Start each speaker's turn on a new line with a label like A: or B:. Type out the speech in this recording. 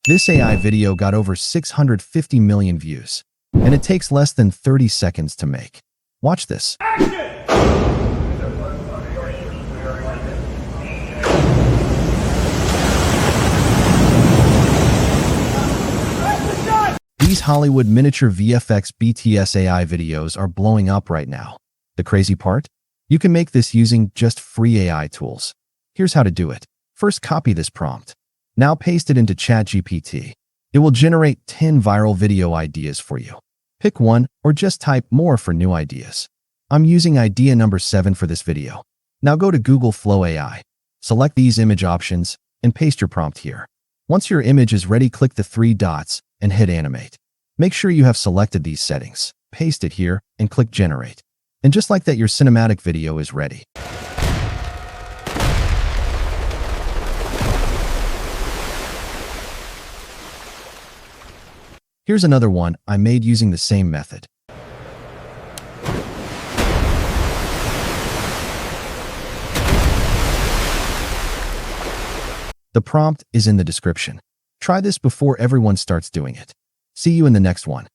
A: This AI video got over 650 million views, and it takes less than 30 seconds to make. Watch this. These Hollywood miniature VFX BTS AI videos are blowing up right now. The crazy part? You can make this using just free AI tools. Here's how to do it. First, copy this prompt. Now paste it into ChatGPT. It will generate 10 viral video ideas for you. Pick one or just type more for new ideas. I'm using idea number 7 for this video. Now go to Google Flow AI. Select these image options and paste your prompt here. Once your image is ready, click the 3 dots and hit animate. Make sure you have selected these settings. Paste it here and click generate. And just like that, your cinematic video is ready. Here's another one I made using the same method. The prompt is in the description. Try this before everyone starts doing it. See you in the next one.